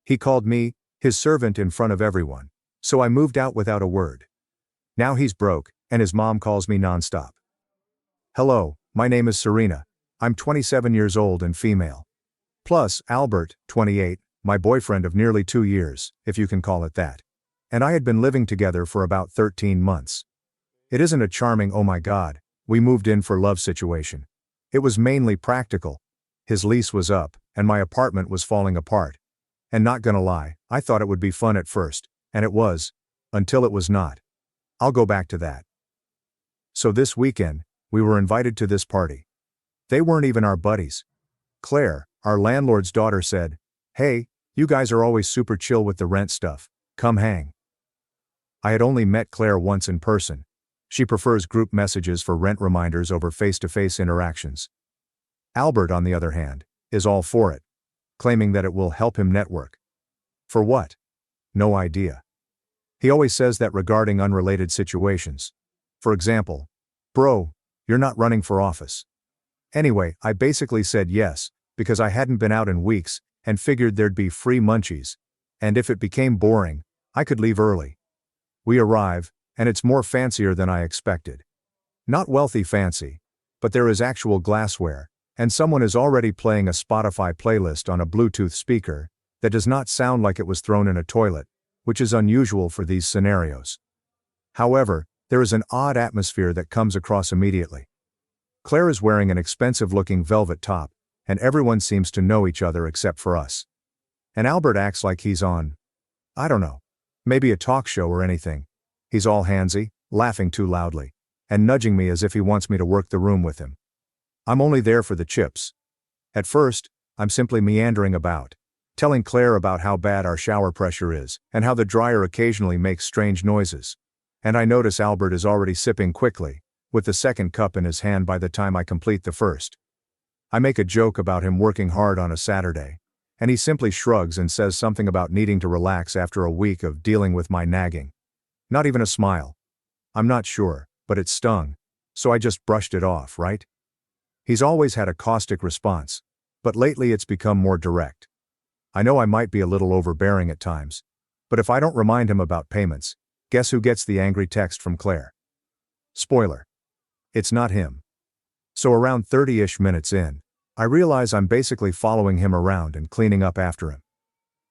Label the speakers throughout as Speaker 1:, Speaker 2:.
Speaker 1: He called me his servant in front of everyone, so I moved out without a word. Now he's broke, and his mom calls me nonstop. Hello, my name is Serena. I'm 27 years old and female. Plus, Albert, 28, my boyfriend of nearly 2 years, if you can call it that. And I had been living together for about 13 months. It isn't a charming oh my god, we moved in for love situation. It was mainly practical. His lease was up, and my apartment was falling apart. And not gonna lie, I thought it would be fun at first, and it was. Until it was not. I'll go back to that. So this weekend, we were invited to this party. They weren't even our buddies. Claire, our landlord's daughter, said, "Hey, you guys are always super chill with the rent stuff, come hang." I had only met Claire once in person. She prefers group messages for rent reminders over face-to-face interactions. Albert, on the other hand, is all for it, claiming that it will help him network. For what? No idea. He always says that regarding unrelated situations. For example, "Bro, you're not running for office." Anyway, I basically said yes, because I hadn't been out in weeks, and figured there'd be free munchies, and if it became boring, I could leave early. We arrive, and it's more fancier than I expected. Not wealthy fancy, but there is actual glassware, and someone is already playing a Spotify playlist on a Bluetooth speaker that does not sound like it was thrown in a toilet, which is unusual for these scenarios. However, there is an odd atmosphere that comes across immediately. Claire is wearing an expensive-looking velvet top, and everyone seems to know each other except for us. And Albert acts like he's on, I don't know, maybe a talk show or anything. He's all handsy, laughing too loudly, and nudging me as if he wants me to work the room with him. I'm only there for the chips. At first, I'm simply meandering about, telling Claire about how bad our shower pressure is, and how the dryer occasionally makes strange noises. And I notice Albert is already sipping quickly, with the second cup in his hand by the time I complete the first. I make a joke about him working hard on a Saturday, and he simply shrugs and says something about needing to relax after a week of dealing with my nagging. Not even a smile. I'm not sure, but it stung, so I just brushed it off, right? He's always had a caustic response, but lately it's become more direct. I know I might be a little overbearing at times, but if I don't remind him about payments, guess who gets the angry text from Claire? Spoiler. It's not him. So around 30-ish minutes in, I realize I'm basically following him around and cleaning up after him.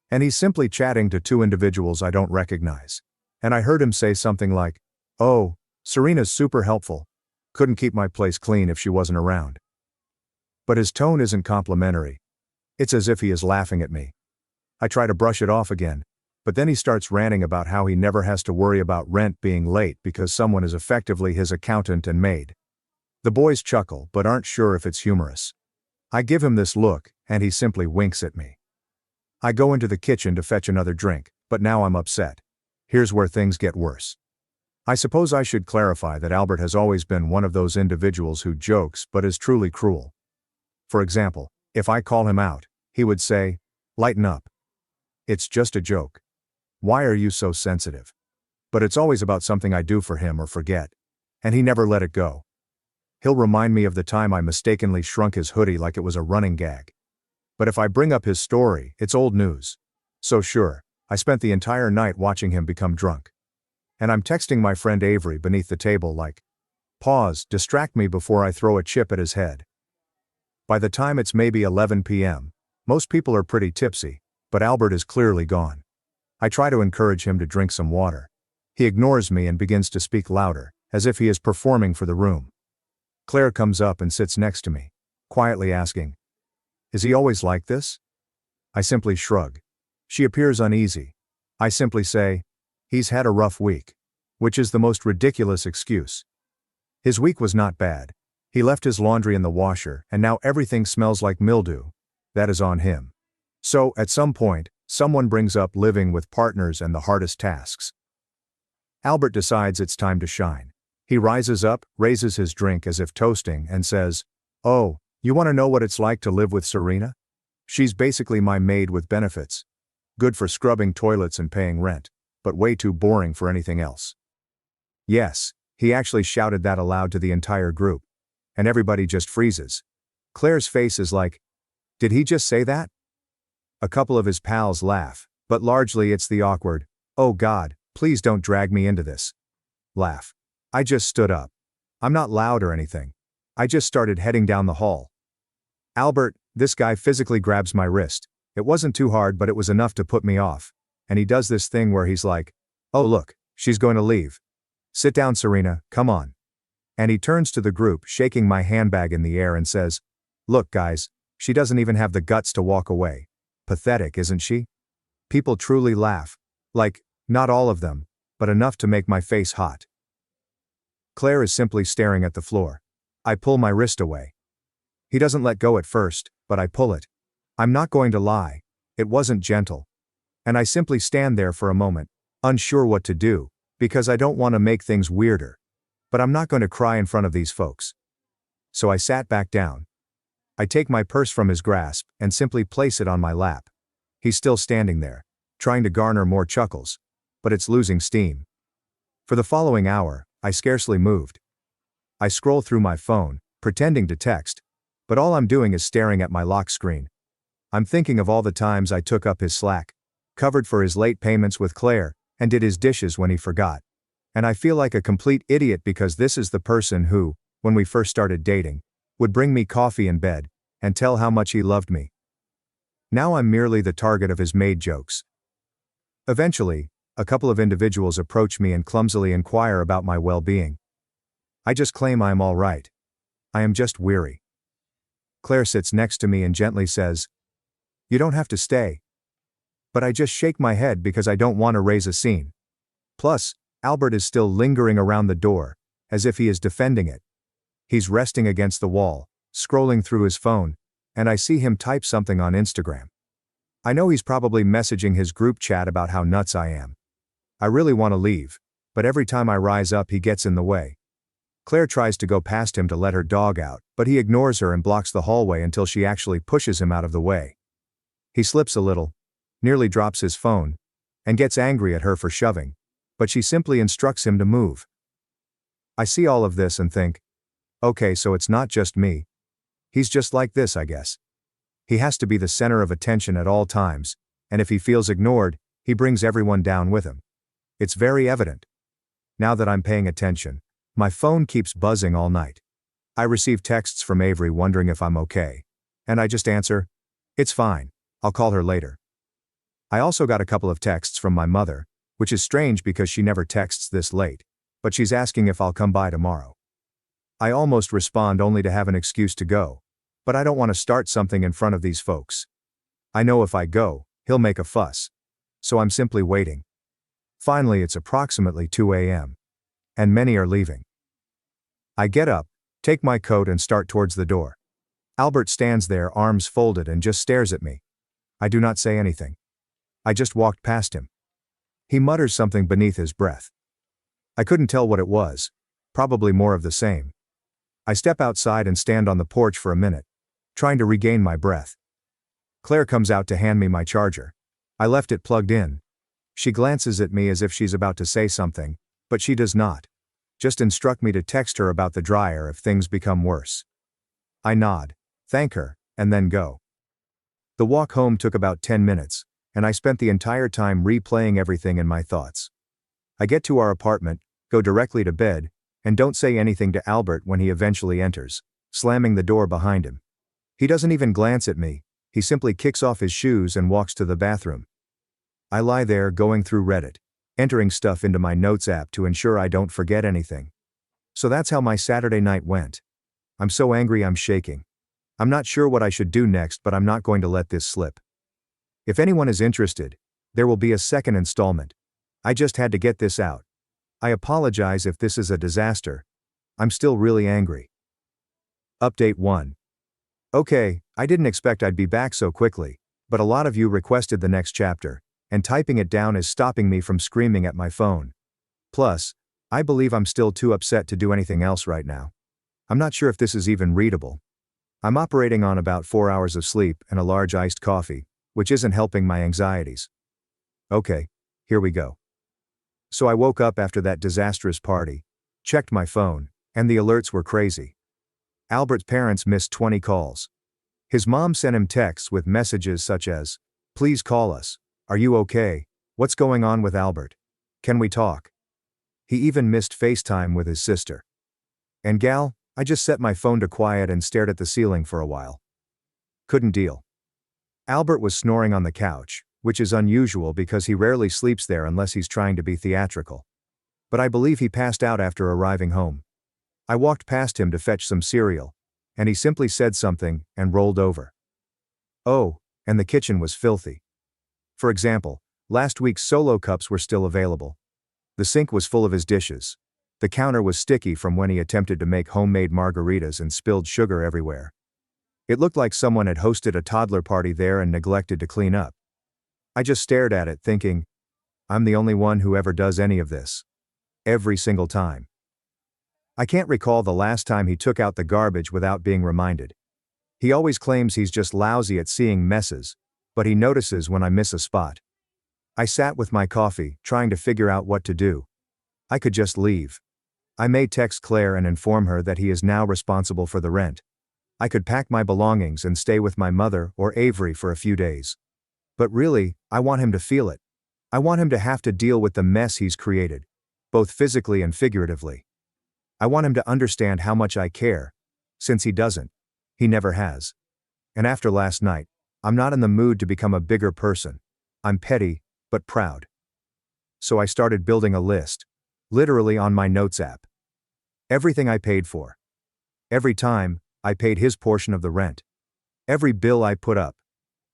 Speaker 1: And he's simply chatting to two individuals I don't recognize. And I heard him say something like, "Oh, Serena's super helpful. Couldn't keep my place clean if she wasn't around." But his tone isn't complimentary. It's as if he is laughing at me. I try to brush it off again, but then he starts ranting about how he never has to worry about rent being late because someone is effectively his accountant and maid. The boys chuckle but aren't sure if it's humorous. I give him this look, and he simply winks at me. I go into the kitchen to fetch another drink, but now I'm upset. Here's where things get worse. I suppose I should clarify that Albert has always been one of those individuals who jokes but is truly cruel. For example, if I call him out, he would say, "Lighten up. It's just a joke. Why are you so sensitive?" But it's always about something I do for him or forget. And he never let it go. He'll remind me of the time I mistakenly shrunk his hoodie like it was a running gag. But if I bring up his story, it's old news. So sure, I spent the entire night watching him become drunk. And I'm texting my friend Avery beneath the table like, "Pause, distract me before I throw a chip at his head." By the time it's maybe 11 p.m., most people are pretty tipsy, but Albert is clearly gone. I try to encourage him to drink some water. He ignores me and begins to speak louder, as if he is performing for the room. Claire comes up and sits next to me, quietly asking, "Is he always like this?" I simply shrug. She appears uneasy. I simply say, "He's had a rough week," which is the most ridiculous excuse. His week was not bad. He left his laundry in the washer, and now everything smells like mildew. That is on him. So, at some point, someone brings up living with partners and the hardest tasks. Albert decides it's time to shine. He rises up, raises his drink as if toasting, and says, "Oh, you want to know what it's like to live with Serena? She's basically my maid with benefits. Good for scrubbing toilets and paying rent, but way too boring for anything else." Yes, he actually shouted that aloud to the entire group. And everybody just freezes. Claire's face is like, "Did he just say that?" A couple of his pals laugh, but largely it's the awkward, "Oh God, please don't drag me into this" laugh. I just stood up. I'm not loud or anything. I just started heading down the hall. Albert, this guy physically grabs my wrist. It wasn't too hard, but it was enough to put me off. And he does this thing where he's like, "Oh look, she's going to leave. Sit down, Serena, come on." And he turns to the group, shaking my handbag in the air and says, "Look guys, she doesn't even have the guts to walk away. Pathetic, isn't she?" People truly laugh. Like, not all of them, but enough to make my face hot. Claire is simply staring at the floor. I pull my wrist away. He doesn't let go at first, but I pull it. I'm not going to lie. It wasn't gentle. And I simply stand there for a moment, unsure what to do, because I don't want to make things weirder. But I'm not going to cry in front of these folks. So I sat back down. I take my purse from his grasp and simply place it on my lap. He's still standing there, trying to garner more chuckles, but it's losing steam. For the following hour, I scarcely moved. I scroll through my phone, pretending to text, but all I'm doing is staring at my lock screen. I'm thinking of all the times I took up his slack, covered for his late payments with Claire, and did his dishes when he forgot. And I feel like a complete idiot because this is the person who, when we first started dating, would bring me coffee in bed, and tell how much he loved me. Now I'm merely the target of his maid jokes. Eventually, a couple of individuals approach me and clumsily inquire about my well-being. I just claim I am all right. I am just weary. Claire sits next to me and gently says, "You don't have to stay." But I just shake my head because I don't want to raise a scene. Plus, Albert is still lingering around the door, as if he is defending it. He's resting against the wall, scrolling through his phone, and I see him type something on Instagram. I know he's probably messaging his group chat about how nuts I am. I really want to leave, but every time I rise up he gets in the way. Claire tries to go past him to let her dog out, but he ignores her and blocks the hallway until she actually pushes him out of the way. He slips a little, nearly drops his phone, and gets angry at her for shoving, but she simply instructs him to move. I see all of this and think, okay, so it's not just me. He's just like this, I guess. He has to be the center of attention at all times, and if he feels ignored, he brings everyone down with him. It's very evident. Now that I'm paying attention, my phone keeps buzzing all night. I receive texts from Avery wondering if I'm okay, and I just answer, "It's fine, I'll call her later." I also got a couple of texts from my mother, which is strange because she never texts this late, but she's asking if I'll come by tomorrow. I almost respond only to have an excuse to go, but I don't want to start something in front of these folks. I know if I go, he'll make a fuss. So I'm simply waiting. Finally, it's approximately 2 a.m. and many are leaving. I get up, take my coat and start towards the door. Albert stands there, arms folded, and just stares at me. I do not say anything. I just walked past him. He mutters something beneath his breath. I couldn't tell what it was, probably more of the same. I step outside and stand on the porch for a minute, trying to regain my breath. Claire comes out to hand me my charger. I left it plugged in. She glances at me as if she's about to say something, but she does not. Just instruct me to text her about the dryer if things become worse. I nod, thank her, and then go. The walk home took about 10 minutes, and I spent the entire time replaying everything in my thoughts. I get to our apartment, go directly to bed, and don't say anything to Albert when he eventually enters, slamming the door behind him. He doesn't even glance at me, he simply kicks off his shoes and walks to the bathroom. I lie there going through Reddit, entering stuff into my notes app to ensure I don't forget anything. So that's how my Saturday night went. I'm so angry I'm shaking. I'm not sure what I should do next, but I'm not going to let this slip. If anyone is interested, there will be a second installment. I just had to get this out. I apologize if this is a disaster. I'm still really angry. Update 1. Okay, I didn't expect I'd be back so quickly, but a lot of you requested the next chapter, and typing it down is stopping me from screaming at my phone. Plus, I believe I'm still too upset to do anything else right now. I'm not sure if this is even readable. I'm operating on about 4 hours of sleep and a large iced coffee, which isn't helping my anxieties. Okay, here we go. So I woke up after that disastrous party, checked my phone, and the alerts were crazy. Albert's parents missed 20 calls. His mom sent him texts with messages such as, Please call us. Are you okay? What's going on with Albert? Can we talk? He even missed FaceTime with his sister. And gal, I just set my phone to quiet and stared at the ceiling for a while. Couldn't deal. Albert was snoring on the couch, which is unusual because he rarely sleeps there unless he's trying to be theatrical. But I believe he passed out after arriving home. I walked past him to fetch some cereal, and he simply said something and rolled over. Oh, and the kitchen was filthy. For example, last week's Solo cups were still available. The sink was full of his dishes. The counter was sticky from when he attempted to make homemade margaritas and spilled sugar everywhere. It looked like someone had hosted a toddler party there and neglected to clean up. I just stared at it thinking, I'm the only one who ever does any of this. Every single time. I can't recall the last time he took out the garbage without being reminded. He always claims he's just lousy at seeing messes, but he notices when I miss a spot. I sat with my coffee, trying to figure out what to do. I could just leave. I may text Claire and inform her that he is now responsible for the rent. I could pack my belongings and stay with my mother or Avery for a few days. But really, I want him to feel it. I want him to have to deal with the mess he's created, both physically and figuratively. I want him to understand how much I care, since he doesn't. He never has. And after last night, I'm not in the mood to become a bigger person. I'm petty, but proud. So I started building a list, literally on my notes app. Everything I paid for. Every time, I paid his portion of the rent. Every bill I put up.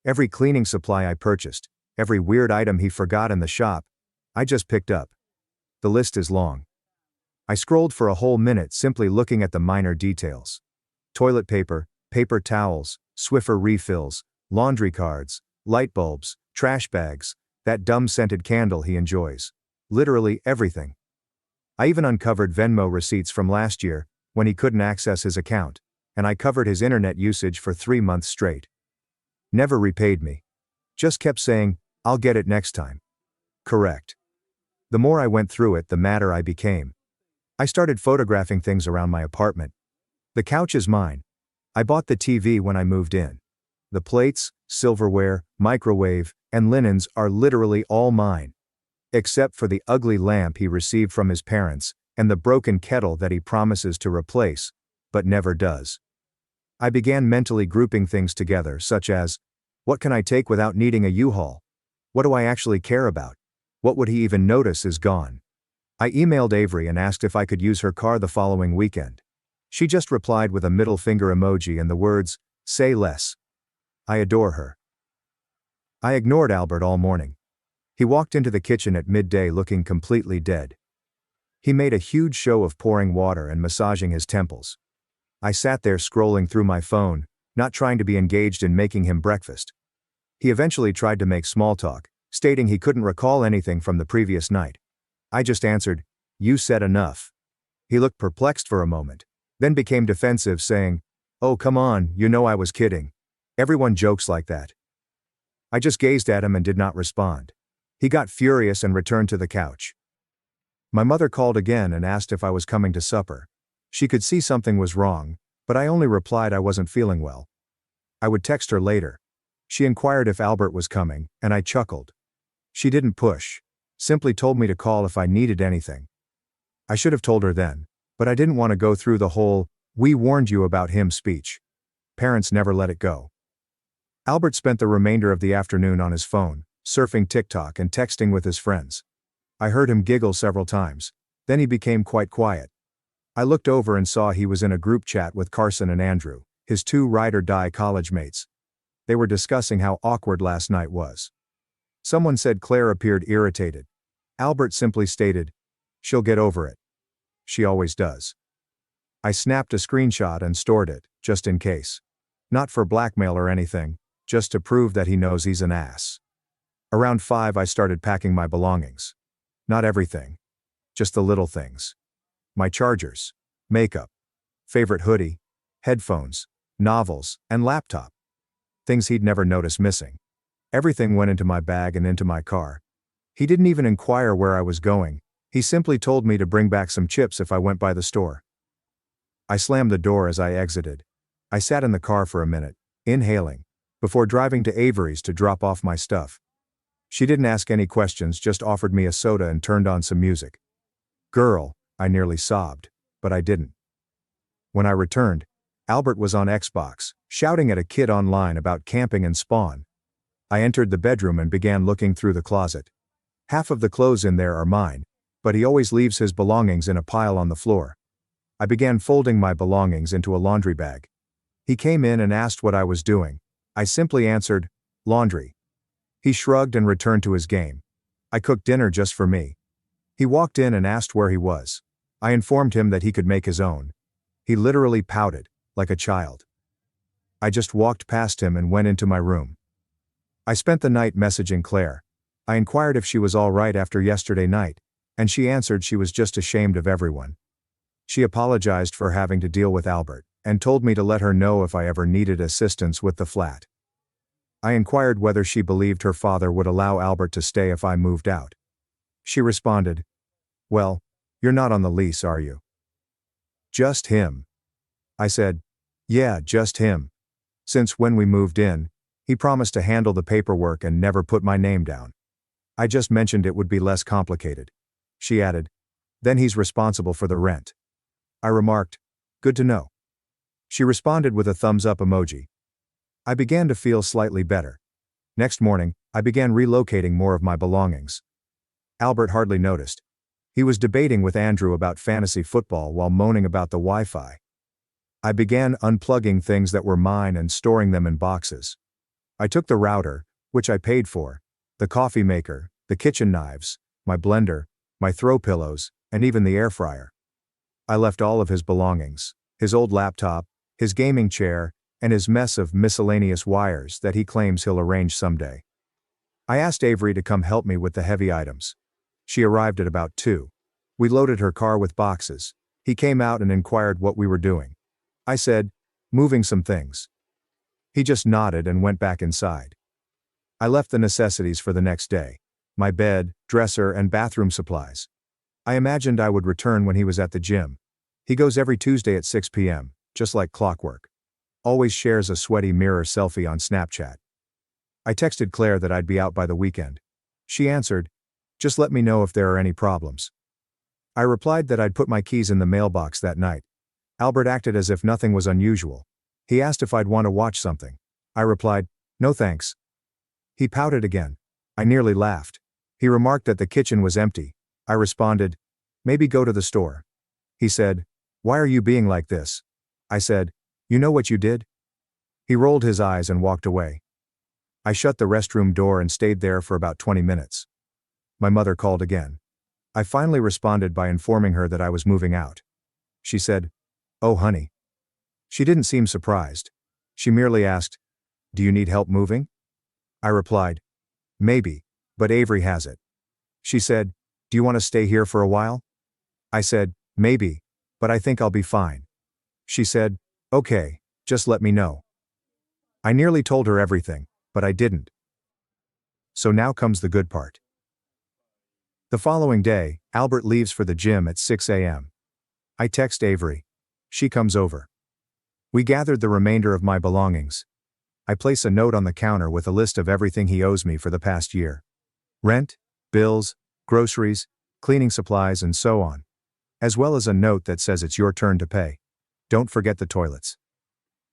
Speaker 1: Every cleaning supply I purchased. Every weird item he forgot in the shop, I just picked up. The list is long. I scrolled for a whole minute simply looking at the minor details. Toilet paper, paper towels, Swiffer refills, laundry cards, light bulbs, trash bags, that dumb scented candle he enjoys. Literally everything. I even uncovered Venmo receipts from last year, when he couldn't access his account, and I covered his internet usage for 3 months straight. Never repaid me. Just kept saying, I'll get it next time. Correct. The more I went through it, the madder I became. I started photographing things around my apartment. The couch is mine. I bought the TV when I moved in. The plates, silverware, microwave, and linens are literally all mine. Except for the ugly lamp he received from his parents, and the broken kettle that he promises to replace, but never does. I began mentally grouping things together, such as, what can I take without needing a U-Haul? What do I actually care about? What would he even notice is gone. I emailed Avery and asked if I could use her car the following weekend. She just replied with a middle finger emoji and the words, say less. I adore her. I ignored Albert all morning. He walked into the kitchen at midday looking completely dead. He made a huge show of pouring water and massaging his temples. I sat there scrolling through my phone, not trying to be engaged in making him breakfast. He eventually tried to make small talk, stating he couldn't recall anything from the previous night. I just answered, you said enough. He looked perplexed for a moment, then became defensive saying, oh come on, you know I was kidding. Everyone jokes like that. I just gazed at him and did not respond. He got furious and returned to the couch. My mother called again and asked if I was coming to supper. She could see something was wrong, but I only replied I wasn't feeling well. I would text her later. She inquired if Albert was coming, and I chuckled. She didn't push, simply told me to call if I needed anything. I should have told her then, but I didn't want to go through the whole, we warned you about him speech. Parents never let it go. Albert spent the remainder of the afternoon on his phone, surfing TikTok and texting with his friends. I heard him giggle several times, then he became quite quiet. I looked over and saw he was in a group chat with Carson and Andrew, his 2 ride-or-die college mates. They were discussing how awkward last night was. Someone said Claire appeared irritated. Albert simply stated, she'll get over it. She always does. I snapped a screenshot and stored it, just in case. Not for blackmail or anything, just to prove that he knows he's an ass. Around 5 I started packing my belongings. Not everything. Just the little things. My chargers, makeup, favorite hoodie, headphones, novels, and laptop. Things he'd never notice missing. Everything went into my bag and into my car. He didn't even inquire where I was going, he simply told me to bring back some chips if I went by the store. I slammed the door as I exited. I sat in the car for a minute, inhaling, before driving to Avery's to drop off my stuff. She didn't ask any questions, just offered me a soda and turned on some music. Girl, I nearly sobbed, but I didn't. When I returned, Albert was on Xbox, shouting at a kid online about camping and Spawn. I entered the bedroom and began looking through the closet. Half of the clothes in there are mine, but he always leaves his belongings in a pile on the floor. I began folding my belongings into a laundry bag. He came in and asked what I was doing. I simply answered, laundry. He shrugged and returned to his game. I cooked dinner just for me. He walked in and asked where he was. I informed him that he could make his own. He literally pouted, like a child. I just walked past him and went into my room. I spent the night messaging Claire. I inquired if she was all right after yesterday night, and she answered she was just ashamed of everyone. She apologized for having to deal with Albert, and told me to let her know if I ever needed assistance with the flat. I inquired whether she believed her father would allow Albert to stay if I moved out. She responded, "Well, you're not on the lease, are you?" "Just him." I said, "Yeah, just him. Since when we moved in, he promised to handle the paperwork and never put my name down. I just mentioned it would be less complicated." She added, "Then he's responsible for the rent." I remarked, "Good to know." She responded with a thumbs up emoji. I began to feel slightly better. Next morning, I began relocating more of my belongings. Albert hardly noticed. He was debating with Andrew about fantasy football while moaning about the Wi-Fi. I began unplugging things that were mine and storing them in boxes. I took the router, which I paid for, the coffee maker, the kitchen knives, my blender, my throw pillows, and even the air fryer. I left all of his belongings, his old laptop, his gaming chair, and his mess of miscellaneous wires that he claims he'll arrange someday. I asked Avery to come help me with the heavy items. She arrived at about 2. We loaded her car with boxes. He came out and inquired what we were doing. I said, "Moving some things." He just nodded and went back inside. I left the necessities for the next day: my bed, dresser, and bathroom supplies. I imagined I would return when he was at the gym. He goes every Tuesday at 6 p.m., just like clockwork. Always shares a sweaty mirror selfie on Snapchat. I texted Claire that I'd be out by the weekend. She answered, "Just let me know if there are any problems." I replied that I'd put my keys in the mailbox that night. Albert acted as if nothing was unusual. He asked if I'd want to watch something. I replied, "No thanks." He pouted again. I nearly laughed. He remarked that the kitchen was empty. I responded, "Maybe go to the store." He said, "Why are you being like this?" I said, "You know what you did?" He rolled his eyes and walked away. I shut the restroom door and stayed there for about 20 minutes. My mother called again. I finally responded by informing her that I was moving out. She said, "Oh honey." She didn't seem surprised. She merely asked, "Do you need help moving?" I replied, "Maybe, but Avery has it." She said, "Do you want to stay here for a while?" I said, "Maybe, but I think I'll be fine." She said, "Okay, just let me know." I nearly told her everything, but I didn't. So now comes the good part. The following day, Albert leaves for the gym at 6 a.m. I text Avery. She comes over. We gathered the remainder of my belongings. I place a note on the counter with a list of everything he owes me for the past year. Rent, bills, groceries, cleaning supplies, and so on. As well as a note that says it's your turn to pay. Don't forget the toilets.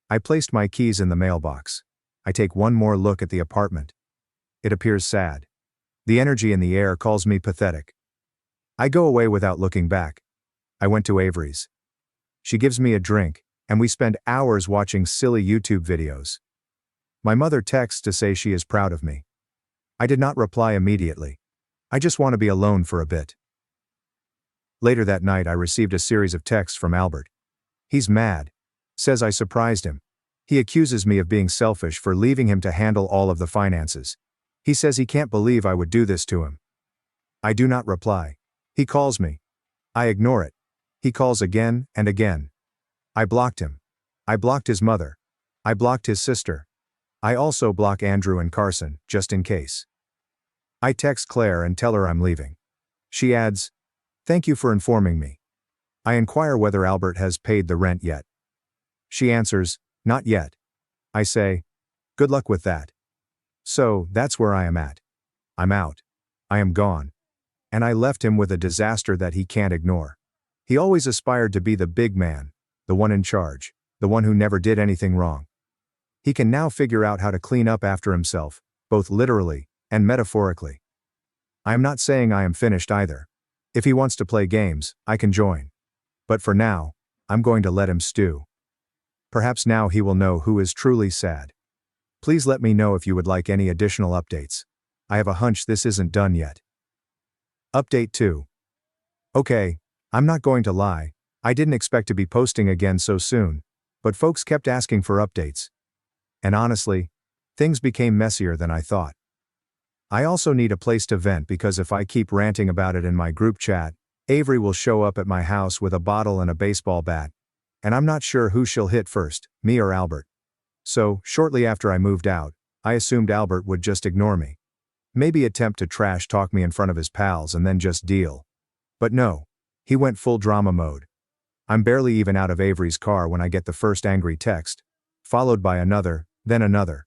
Speaker 1: I placed my keys in the mailbox. I take one more look at the apartment. It appears sad. The energy in the air calls me pathetic. I go away without looking back. I went to Avery's. She gives me a drink, and we spend hours watching silly YouTube videos. My mother texts to say she is proud of me. I did not reply immediately. I just want to be alone for a bit. Later that night I received a series of texts from Albert. He's mad. Says I surprised him. He accuses me of being selfish for leaving him to handle all of the finances. He says he can't believe I would do this to him. I do not reply. He calls me. I ignore it. He calls again and again. I blocked him. I blocked his mother. I blocked his sister. I also block Andrew and Carson, just in case. I text Claire and tell her I'm leaving. She adds, "Thank you for informing me." I inquire whether Albert has paid the rent yet. She answers, "Not yet." I say, Good luck with that. So, that's where I am at. I'm out. I am gone. And I left him with a disaster that he can't ignore. He always aspired to be the big man, the one in charge, the one who never did anything wrong. He can now figure out how to clean up after himself, both literally and metaphorically. I am not saying I am finished either. If he wants to play games, I can join. But for now, I'm going to let him stew. Perhaps now he will know who is truly sad. Please let me know if you would like any additional updates. I have a hunch this isn't done yet. Update 2. Okay, I'm not going to lie, I didn't expect to be posting again so soon, but folks kept asking for updates. And honestly, things became messier than I thought. I also need a place to vent because if I keep ranting about it in my group chat, Avery will show up at my house with a bottle and a baseball bat, and I'm not sure who she'll hit first, me or Albert. So, shortly after I moved out, I assumed Albert would just ignore me. Maybe attempt to trash talk me in front of his pals and then just deal. But no, he went full drama mode. I'm barely even out of Avery's car when I get the first angry text, followed by another, then another.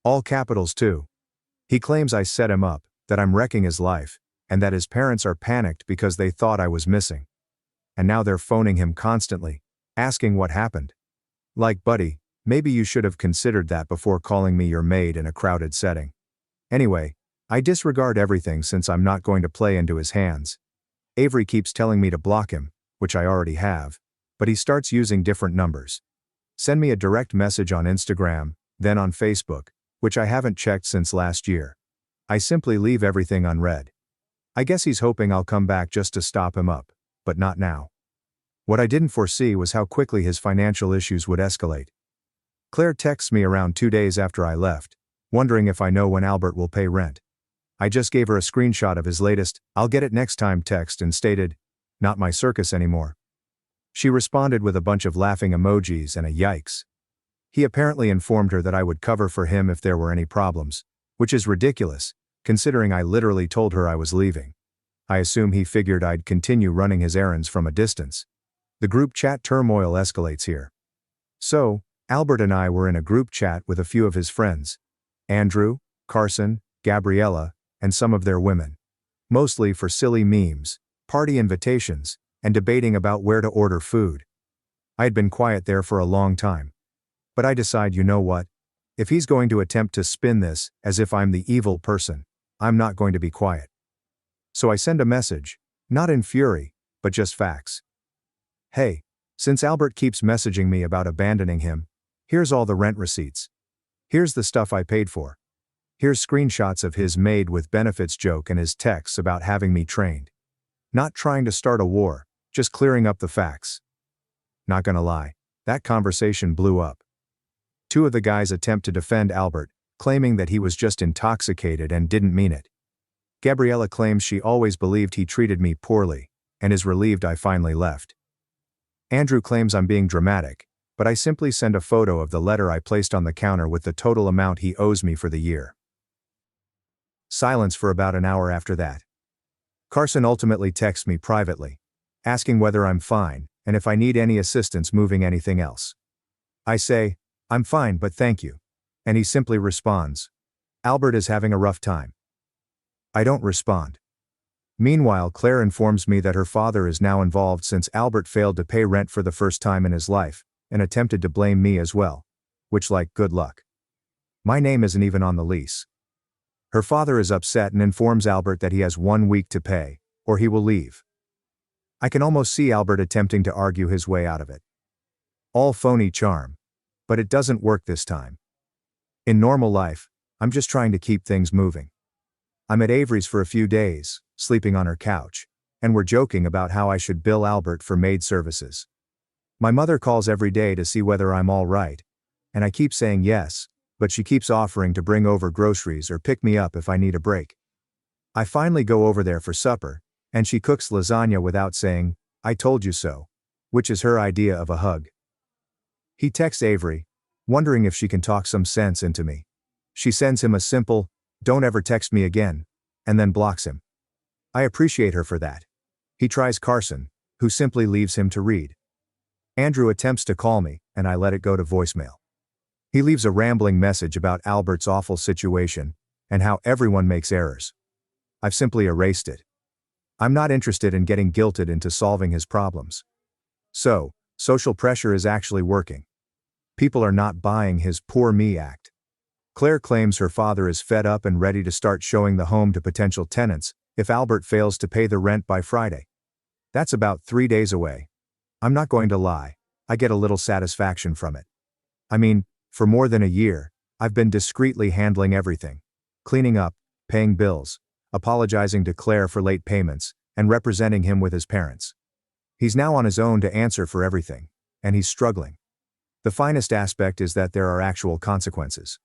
Speaker 1: All capitals too. He claims I set him up, that I'm wrecking his life, and that his parents are panicked because they thought I was missing. And now they're phoning him constantly, asking what happened. Like, buddy, maybe you should have considered that before calling me your maid in a crowded setting. Anyway, I disregard everything since I'm not going to play into his hands. Avery keeps telling me to block him, which I already have, but he starts using different numbers. Send me a direct message on Instagram, then on Facebook, which I haven't checked since last year. I simply leave everything unread. I guess he's hoping I'll come back just to stop him up, but not now. What I didn't foresee was how quickly his financial issues would escalate. Claire texts me around 2 days after I left, wondering if I know when Albert will pay rent. I just gave her a screenshot of his latest, "I'll get it next time" text and stated, "Not my circus anymore." She responded with a bunch of laughing emojis and a yikes. He apparently informed her that I would cover for him if there were any problems, which is ridiculous, considering I literally told her I was leaving. I assume he figured I'd continue running his errands from a distance. The group chat turmoil escalates here. So, Albert and I were in a group chat with a few of his friends. Andrew, Carson, Gabriella, and some of their women. Mostly for silly memes, party invitations, and debating about where to order food. I had been quiet there for a long time. But I decide, you know what? If he's going to attempt to spin this as if I'm the evil person, I'm not going to be quiet. So I send a message, not in fury, but just facts. Hey, since Albert keeps messaging me about abandoning him, here's all the rent receipts. Here's the stuff I paid for. Here's screenshots of his maid with benefits joke and his texts about having me trained. Not trying to start a war, just clearing up the facts. Not gonna lie, that conversation blew up. 2 of the guys attempt to defend Albert, claiming that he was just intoxicated and didn't mean it. Gabriella claims she always believed he treated me poorly, and is relieved I finally left. Andrew claims I'm being dramatic, but I simply send a photo of the letter I placed on the counter with the total amount he owes me for the year. Silence for about an hour after that. Carson ultimately texts me privately, asking whether I'm fine, and if I need any assistance moving anything else. I say, "I'm fine but thank you." And he simply responds, "Albert is having a rough time." I don't respond. Meanwhile, Claire informs me that her father is now involved since Albert failed to pay rent for the first time in his life, and attempted to blame me as well. Which, like, good luck. My name isn't even on the lease. Her father is upset and informs Albert that he has 1 week to pay, or he will leave. I can almost see Albert attempting to argue his way out of it. All phony charm. But it doesn't work this time. In normal life, I'm just trying to keep things moving. I'm at Avery's for a few days, sleeping on her couch, and we're joking about how I should bill Albert for maid services. My mother calls every day to see whether I'm all right, and I keep saying yes, but she keeps offering to bring over groceries or pick me up if I need a break. I finally go over there for supper, and she cooks lasagna without saying, "I told you so," which is her idea of a hug. He texts Avery, wondering if she can talk some sense into me. She sends him a simple, "Don't ever text me again," and then blocks him. I appreciate her for that. He tries Carson, who simply leaves him to read. Andrew attempts to call me, and I let it go to voicemail. He leaves a rambling message about Albert's awful situation and how everyone makes errors. I've simply erased it. I'm not interested in getting guilted into solving his problems. So, social pressure is actually working. People are not buying his poor me act. Claire claims her father is fed up and ready to start showing the home to potential tenants if Albert fails to pay the rent by Friday. That's about 3 days away. I'm not going to lie, I get a little satisfaction from it. I mean, for more than a year, I've been discreetly handling everything. Cleaning up, paying bills, apologizing to Claire for late payments, and representing him with his parents. He's now on his own to answer for everything, and he's struggling. The finest aspect is that there are actual consequences.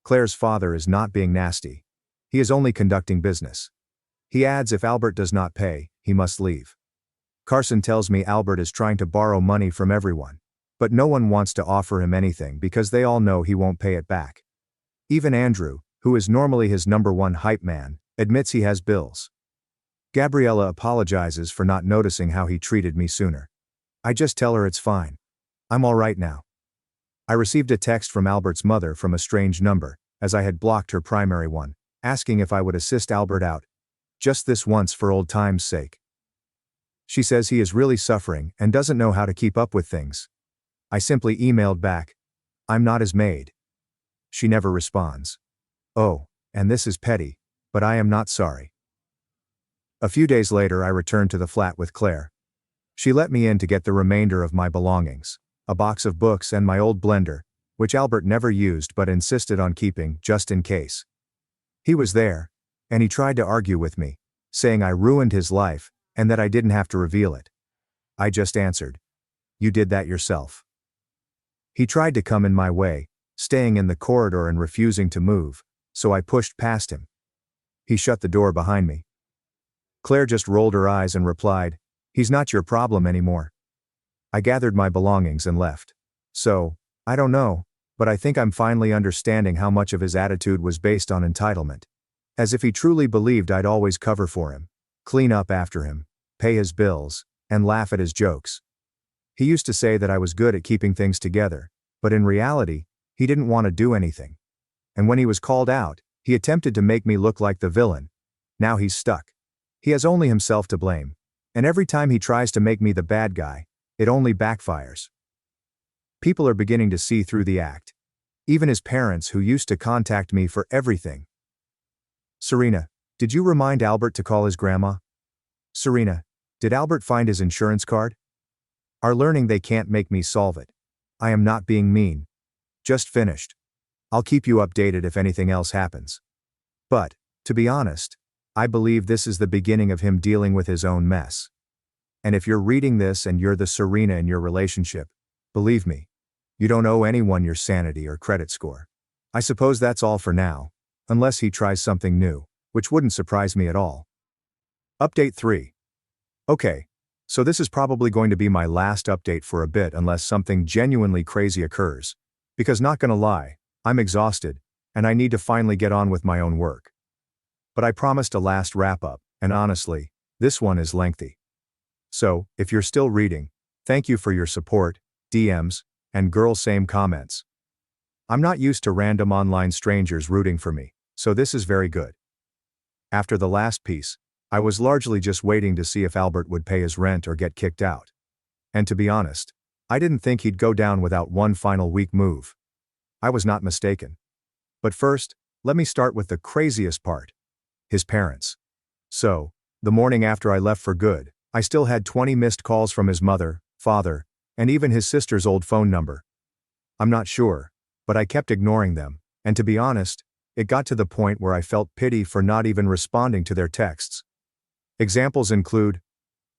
Speaker 1: Claire's father is not being nasty. He is only conducting business. He adds if Albert does not pay, he must leave. Carson tells me Albert is trying to borrow money from everyone, but no one wants to offer him anything because they all know he won't pay it back. Even Andrew, who is normally his #1 hype man, admits he has bills. Gabriella apologizes for not noticing how he treated me sooner. I just tell her it's fine. I'm all right now. I received a text from Albert's mother from a strange number, as I had blocked her primary one, asking if I would assist Albert out. Just this once for old time's sake. She says he is really suffering and doesn't know how to keep up with things. I simply emailed back, I'm not his maid. She never responds. Oh, and this is petty, but I am not sorry. A few days later I returned to the flat with Claire. She let me in to get the remainder of my belongings, a box of books and my old blender, which Albert never used but insisted on keeping just in case. He was there, and he tried to argue with me, saying I ruined his life and that I didn't have to reveal it. I just answered, you did that yourself. He tried to come in my way, staying in the corridor and refusing to move, so I pushed past him. He shut the door behind me. Claire just rolled her eyes and replied, he's not your problem anymore. I gathered my belongings and left. So, I don't know, but I think I'm finally understanding how much of his attitude was based on entitlement. As if he truly believed I'd always cover for him, clean up after him, pay his bills, and laugh at his jokes. He used to say that I was good at keeping things together, but in reality, he didn't want to do anything. And when he was called out, he attempted to make me look like the villain. Now he's stuck. He has only himself to blame. And every time he tries to make me the bad guy, it only backfires. People are beginning to see through the act. Even his parents who used to contact me for everything. Serena, did you remind Albert to call his grandma? Serena, did Albert find his insurance card? Are learning they can't make me solve it. I am not being mean. Just finished. I'll keep you updated if anything else happens. But, to be honest, I believe this is the beginning of him dealing with his own mess. And if you're reading this and you're the Serena in your relationship, believe me, you don't owe anyone your sanity or credit score. I suppose that's all for now, unless he tries something new, which wouldn't surprise me at all. Update 3. Okay, so this is probably going to be my last update for a bit unless something genuinely crazy occurs. Because not gonna lie, I'm exhausted, and I need to finally get on with my own work. But I promised a last wrap-up, and honestly, this one is lengthy. So, if you're still reading, thank you for your support, DMs, and girl same comments. I'm not used to random online strangers rooting for me, so this is very good. After the last piece, I was largely just waiting to see if Albert would pay his rent or get kicked out. And to be honest, I didn't think he'd go down without one final weak move. I was not mistaken. But first, let me start with the craziest part. His parents. So, the morning after I left for good, I still had 20 missed calls from his mother, father, and even his sister's old phone number. I'm not sure, but I kept ignoring them, and to be honest, it got to the point where I felt pity for not even responding to their texts. Examples include,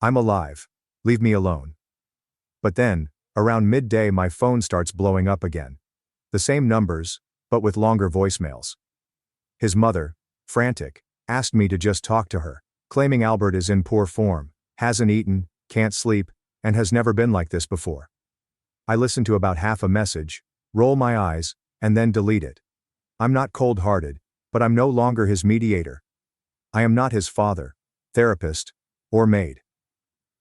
Speaker 1: I'm alive, leave me alone. But then, around midday my phone starts blowing up again. The same numbers, but with longer voicemails. His mother, frantic, asked me to just talk to her, claiming Albert is in poor form, hasn't eaten, can't sleep, and has never been like this before. I listen to about half a message, roll my eyes, and then delete it. I'm not cold-hearted, but I'm no longer his mediator. I am not his father, therapist, or maid.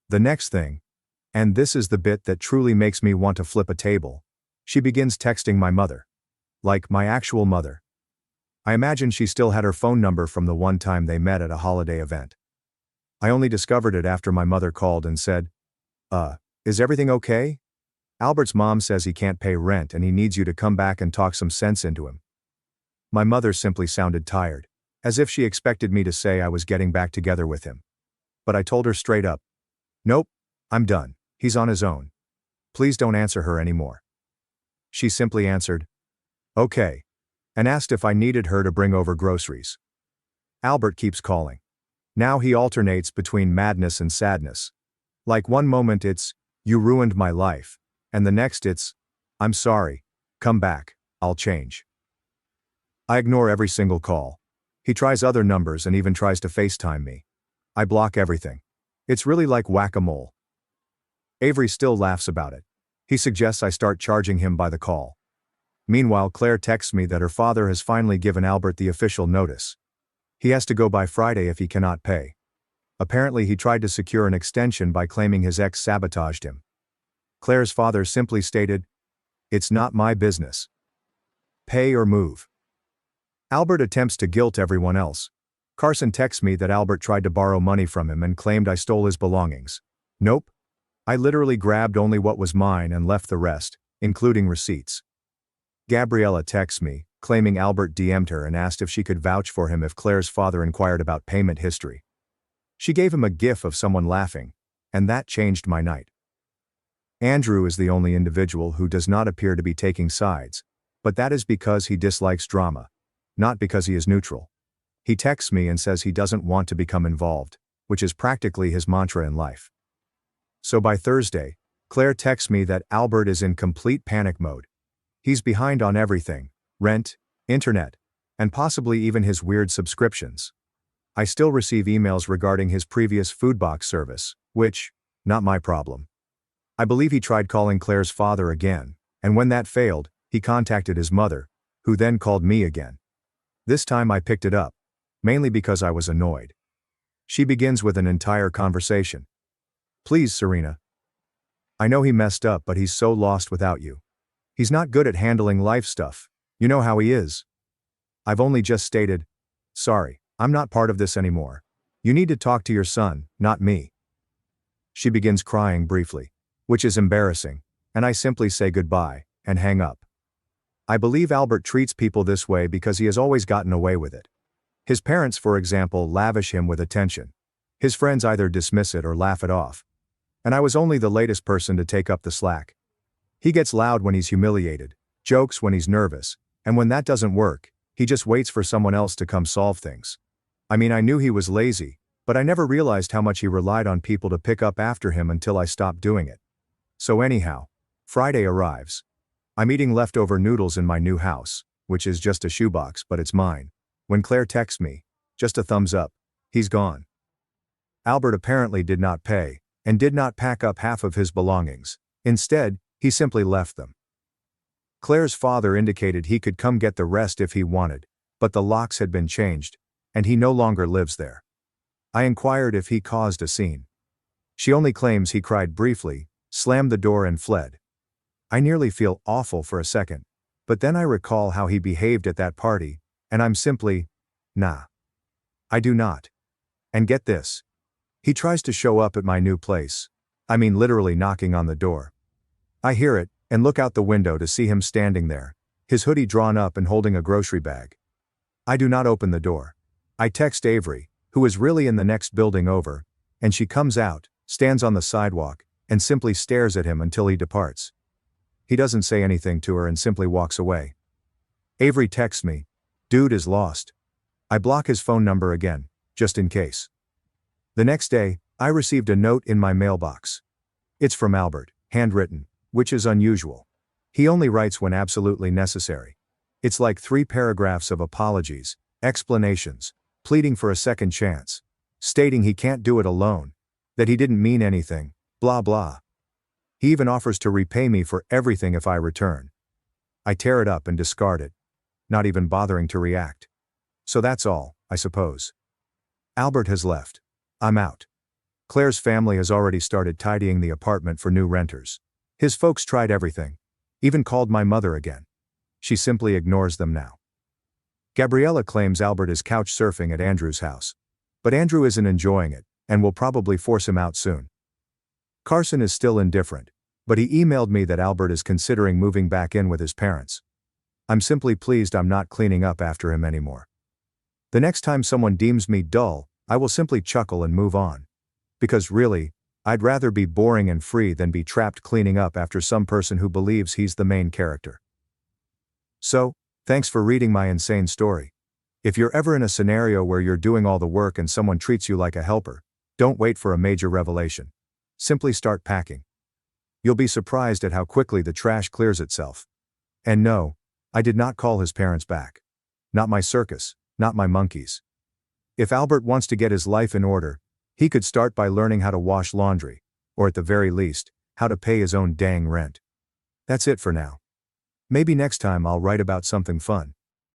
Speaker 1: The next thing, and this is the bit that truly makes me want to flip a table, she begins texting my mother. Like my actual mother. I imagine she still had her phone number from the one time they met at a holiday event. I only discovered it after my mother called and said, is everything okay? Albert's mom says he can't pay rent and he needs you to come back and talk some sense into him. My mother simply sounded tired, as if she expected me to say I was getting back together with him. But I told her straight up, nope, I'm done, he's on his own. Please don't answer her anymore. She simply answered, okay, and asked if I needed her to bring over groceries. Albert keeps calling. Now he alternates between madness and sadness. Like one moment it's, you ruined my life, and the next it's, I'm sorry, come back, I'll change. I ignore every single call. He tries other numbers and even tries to FaceTime me. I block everything. It's really like whack-a-mole. Avery still laughs about it. He suggests I start charging him by the call. Meanwhile, Claire texts me that her father has finally given Albert the official notice. He has to go by Friday if he cannot pay. Apparently he tried to secure an extension by claiming his ex sabotaged him. Claire's father simply stated, it's not my business. Pay or move. Albert attempts to guilt everyone else. Carson texts me that Albert tried to borrow money from him and claimed I stole his belongings. Nope. I literally grabbed only what was mine and left the rest, including receipts. Gabriella texts me, claiming Albert DM'd her and asked if she could vouch for him if Claire's father inquired about payment history. She gave him a gif of someone laughing, and that changed my night. Andrew is the only individual who does not appear to be taking sides, but that is because he dislikes drama, not because he is neutral. He texts me and says he doesn't want to become involved, which is practically his mantra in life. So by Thursday, Claire texts me that Albert is in complete panic mode. He's behind on everything, rent, internet, and possibly even his weird subscriptions. I still receive emails regarding his previous food box service, which, not my problem. I believe he tried calling Claire's father again, and when that failed, he contacted his mother, who then called me again. This time I picked it up, mainly because I was annoyed. She begins with an entire conversation. Please, Serena. I know he messed up, but he's so lost without you. He's not good at handling life stuff. You know how he is. I've only just stated, sorry, I'm not part of this anymore. You need to talk to your son, not me. She begins crying briefly, which is embarrassing, and I simply say goodbye, and hang up. I believe Albert treats people this way because he has always gotten away with it. His parents, for example, lavish him with attention. His friends either dismiss it or laugh it off. And I was only the latest person to take up the slack. He gets loud when he's humiliated, jokes when he's nervous, and when that doesn't work, he just waits for someone else to come solve things. I mean, I knew he was lazy, but I never realized how much he relied on people to pick up after him until I stopped doing it. So anyhow, Friday arrives. I'm eating leftover noodles in my new house, which is just a shoebox, but it's mine. When Claire texts me, just a thumbs up, he's gone. Albert apparently did not pay, and did not pack up half of his belongings. Instead, he simply left them. Claire's father indicated he could come get the rest if he wanted, but the locks had been changed, and he no longer lives there. I inquired if he caused a scene. She only claims he cried briefly, slammed the door and fled. I nearly feel awful for a second, but then I recall how he behaved at that party, and I'm simply, nah. I do not. And get this. He tries to show up at my new place. I mean literally knocking on the door. I hear it, and look out the window to see him standing there, his hoodie drawn up and holding a grocery bag. I do not open the door. I text Avery, who is really in the next building over, and she comes out, stands on the sidewalk, and simply stares at him until he departs. He doesn't say anything to her and simply walks away. Avery texts me, dude is lost. I block his phone number again, just in case. The next day, I received a note in my mailbox. It's from Albert, handwritten, which is unusual. He only writes when absolutely necessary. It's like 3 paragraphs of apologies, explanations, pleading for a second chance, stating he can't do it alone, that he didn't mean anything, blah blah. He even offers to repay me for everything if I return. I tear it up and discard it, not even bothering to react. So that's all, I suppose. Albert has left. I'm out. Claire's family has already started tidying the apartment for new renters. His folks tried everything. Even called my mother again. she simply ignores them now. Gabriella claims Albert is couch surfing at Andrew's house. But Andrew isn't enjoying it, and will probably force him out soon. Carson is still indifferent, but he emailed me that Albert is considering moving back in with his parents. I'm simply pleased I'm not cleaning up after him anymore. The next time someone deems me dull, I will simply chuckle and move on. Because really, I'd rather be boring and free than be trapped cleaning up after some person who believes he's the main character. So, thanks for reading my insane story. If you're ever in a scenario where you're doing all the work and someone treats you like a helper, don't wait for a major revelation. Simply start packing. You'll be surprised at how quickly the trash clears itself. And no, I did not call his parents back. Not my circus, not my monkeys. If Albert wants to get his life in order, he could start by learning how to wash laundry, or at the very least, how to pay his own dang rent. That's it for now. Maybe next time I'll write about something fun.